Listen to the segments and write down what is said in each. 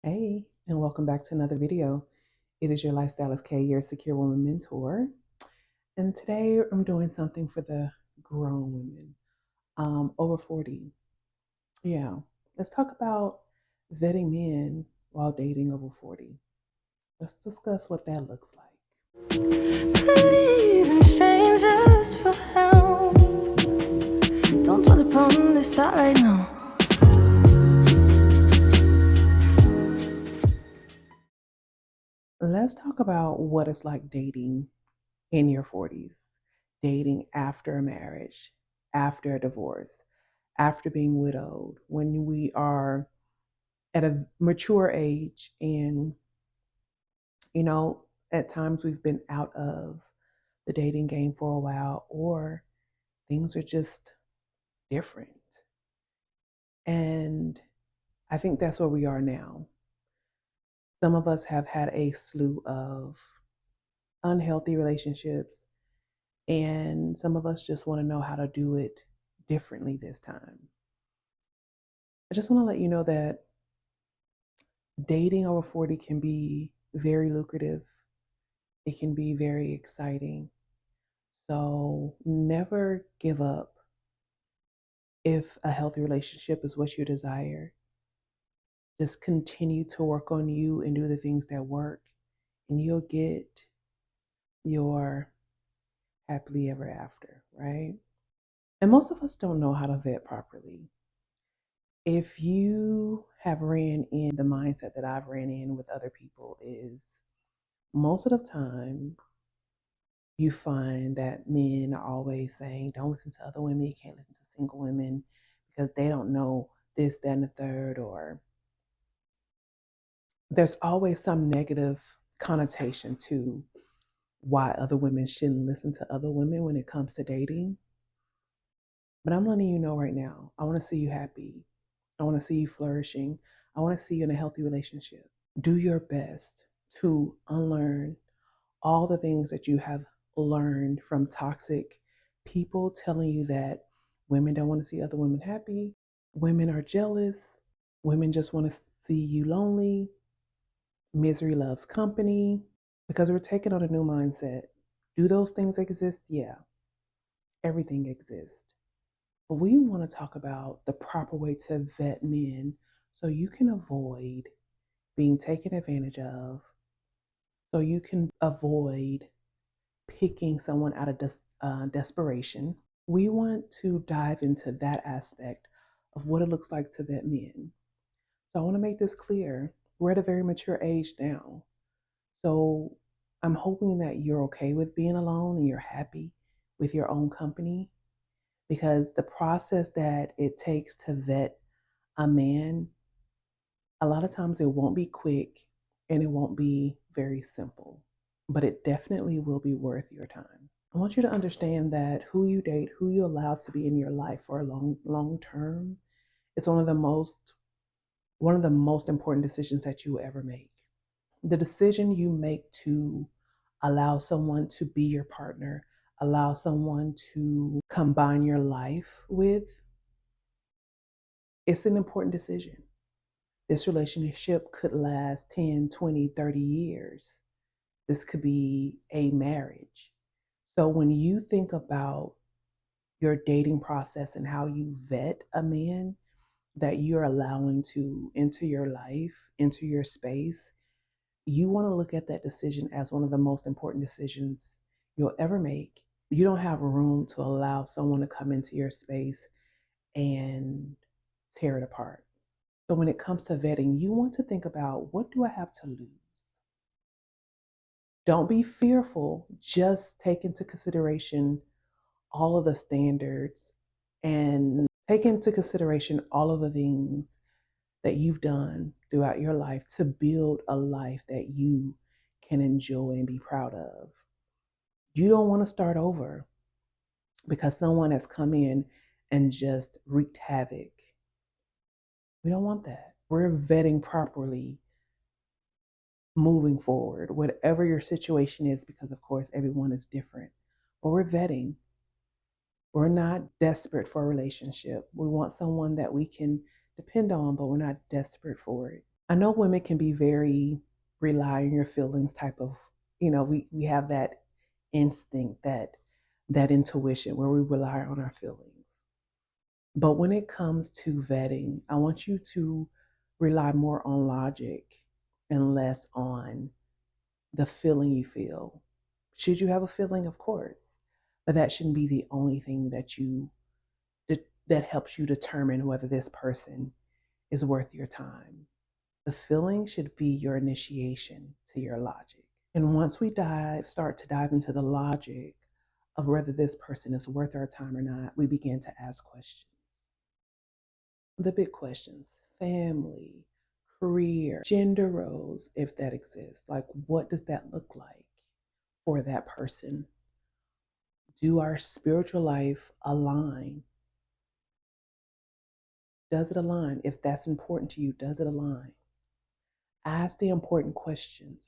Hey, and welcome back to another video. It is your Lifestyle is K, your secure woman mentor. And today I'm doing something for the grown women, over 40. Yeah, let's talk about vetting men while dating over 40. Let's discuss what that looks like. Believe in strangers for help. Don't dwell upon this thought right now. Let's talk about what it's like dating in your 40s, dating after a marriage, after a divorce, after being widowed, when we are at a mature age and you know at times we've been out of the dating game for a while or things are just different, and I think that's where we are now. Some of us have had a slew of unhealthy relationships, and some of us just want to know how to do it differently this time. I just want to let you know that dating over 40 can be very lucrative, it can be very exciting. So never give up if a healthy relationship is what you desire. Just continue to work on you and do the things that work, and you'll get your happily ever after, right? And most of us don't know how to vet properly. If you have ran in the mindset that I've ran in with other people, is most of the time you find that men are always saying, don't listen to other women, you can't listen to single women because they don't know this, that, and the third, or there's always some negative connotation to why other women shouldn't listen to other women when it comes to dating. But I'm letting you know right now, I want to see you happy. I want to see you flourishing. I want to see you in a healthy relationship. Do your best to unlearn all the things that you have learned from toxic people telling you that women don't want to see other women happy, women are jealous, women just want to see you lonely, misery loves company, because we're taking on a new mindset. Do those things exist? Yeah, everything exists. But we want to talk about the proper way to vet men so you can avoid being taken advantage of, so you can avoid picking someone out of desperation. We want to dive into that aspect of what it looks like to vet men. So I want to make this clear. We're at a very mature age now. So I'm hoping that you're okay with being alone and you're happy with your own company, because the process that it takes to vet a man, a lot of times it won't be quick and it won't be very simple, but it definitely will be worth your time. I want you to understand that who you date, who you allow to be in your life for a long term, it's one of the most important decisions that you will ever make. The decision you make to allow someone to be your partner, allow someone to combine your life with, it's an important decision. This relationship could last 10, 20, 30 years. This could be a marriage. So when you think about your dating process and how you vet a man that you're allowing to enter your life, enter your space, you want to look at that decision as one of the most important decisions you'll ever make. You don't have room to allow someone to come into your space and tear it apart. So when it comes to vetting, you want to think about, what do I have to lose? Don't be fearful. Just take into consideration all of the standards and take into consideration all of the things that you've done throughout your life to build a life that you can enjoy and be proud of. You don't want to start over because someone has come in and just wreaked havoc. We don't want that. We're vetting properly moving forward, whatever your situation is, because of course everyone is different. But we're vetting. We're not desperate for a relationship. We want someone that we can depend on, but we're not desperate for it. I know women can be very rely on your feelings type of, we have that instinct, that intuition where we rely on our feelings. But when it comes to vetting, I want you to rely more on logic and less on the feeling you feel. Should you have a feeling, of course, but that shouldn't be the only thing that helps you determine whether this person is worth your time. The feeling should be your initiation to your logic. And once we start to dive into the logic of whether this person is worth our time or not, we begin to ask questions. The big questions: family, career, gender roles, if that exists. Like, what does that look like for that person? Do our spiritual life align? Does it align? If that's important to you, does it align? Ask the important questions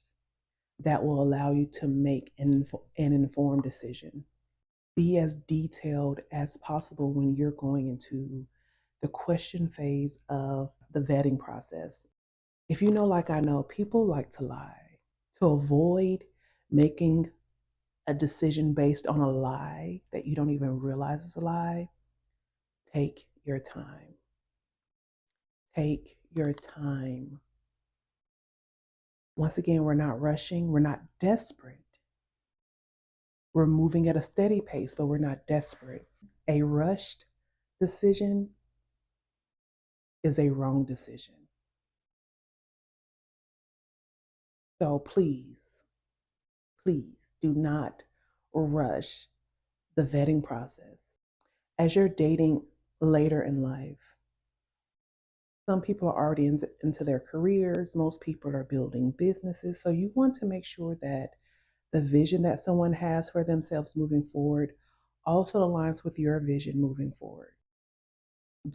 that will allow you to make an informed decision. Be as detailed as possible when you're going into the question phase of the vetting process. If you know, like I know, people like to lie. To avoid making a decision based on a lie that you don't even realize is a lie, take your time. Take your time. Once again, we're not rushing, we're not desperate. We're moving at a steady pace, but we're not desperate. A rushed decision is a wrong decision. So please do not rush the vetting process. As you're dating later in life, some people are already into their careers, most people are building businesses. So you want to make sure that the vision that someone has for themselves moving forward also aligns with your vision moving forward.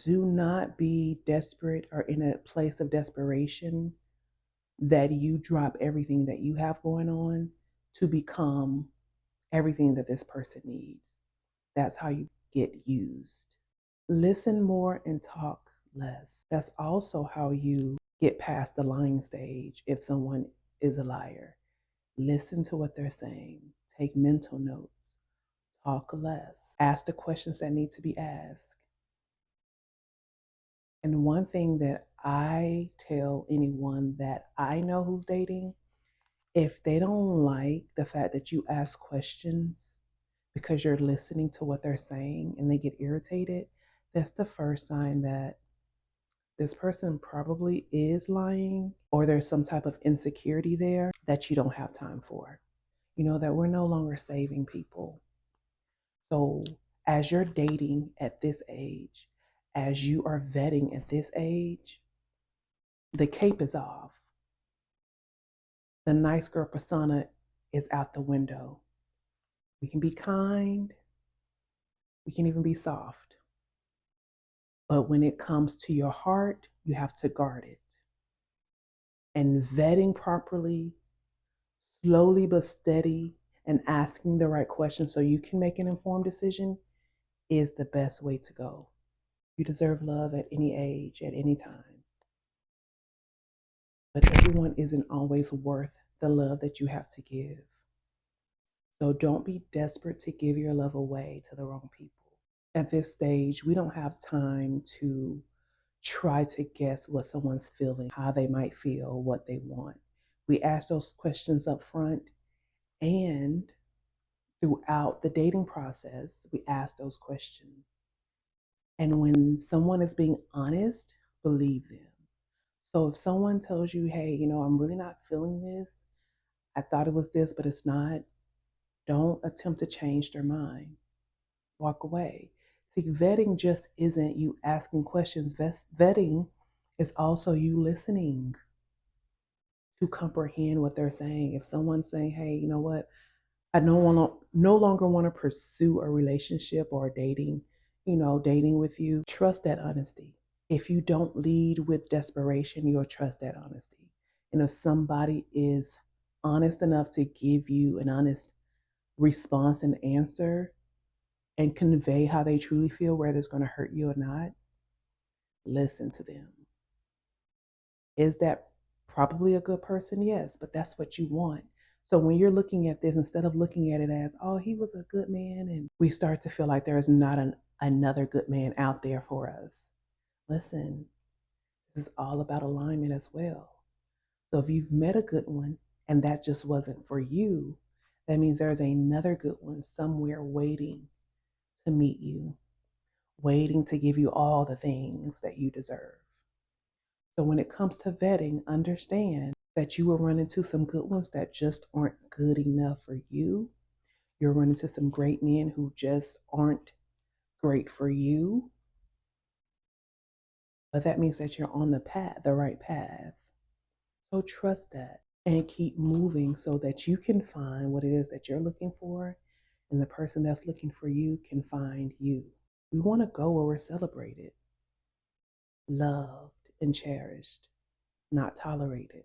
Do not be desperate or in a place of desperation that you drop everything that you have going on to become everything that this person needs. That's how you get used. Listen more and talk less. That's also how you get past the lying stage if someone is a liar. Listen to what they're saying, take mental notes, talk less, ask the questions that need to be asked. And one thing that I tell anyone that I know who's dating, if they don't like the fact that you ask questions because you're listening to what they're saying and they get irritated, that's the first sign that this person probably is lying or there's some type of insecurity there that you don't have time for. You know, that we're no longer saving people. So, as you're dating at this age, as you are vetting at this age, the cape is off. The nice girl persona is out the window. We can be kind, we can even be soft. But when it comes to your heart, you have to guard it. And vetting properly, slowly but steady, and asking the right questions so you can make an informed decision is the best way to go. You deserve love at any age, at any time. But everyone isn't always worth the love that you have to give. So don't be desperate to give your love away to the wrong people. At this stage, we don't have time to try to guess what someone's feeling, how they might feel, what they want. We ask those questions up front, and throughout the dating process, we ask those questions. And when someone is being honest, believe them. So if someone tells you, hey, I'm really not feeling this, I thought it was this, but it's not, don't attempt to change their mind. Walk away. See, vetting just isn't you asking questions. Vetting is also you listening to comprehend what they're saying. If someone's saying, hey, you know what, I no longer want to pursue a relationship or dating with you, trust that honesty. If you don't lead with desperation, you'll trust that honesty. And if somebody is honest enough to give you an honest response and answer and convey how they truly feel, whether it's going to hurt you or not, listen to them. Is that Probably a good person, yes, but that's what you want. So when you're looking at this, instead of looking at it as, oh, he was a good man, and we start to feel like there is not another good man out there for us. Listen, this is all about alignment as well. So if you've met a good one and that just wasn't for you, that means there's another good one somewhere waiting to meet you, waiting to give you all the things that you deserve. So when it comes to vetting, understand that you will run into some good ones that just aren't good enough for you. You'll run into some great men who just aren't great for you. But that means that you're on the path, the right path. So trust that and keep moving so that you can find what it is that you're looking for, and the person that's looking for you can find you. We want to go where we're celebrated, loved, and cherished, not tolerated.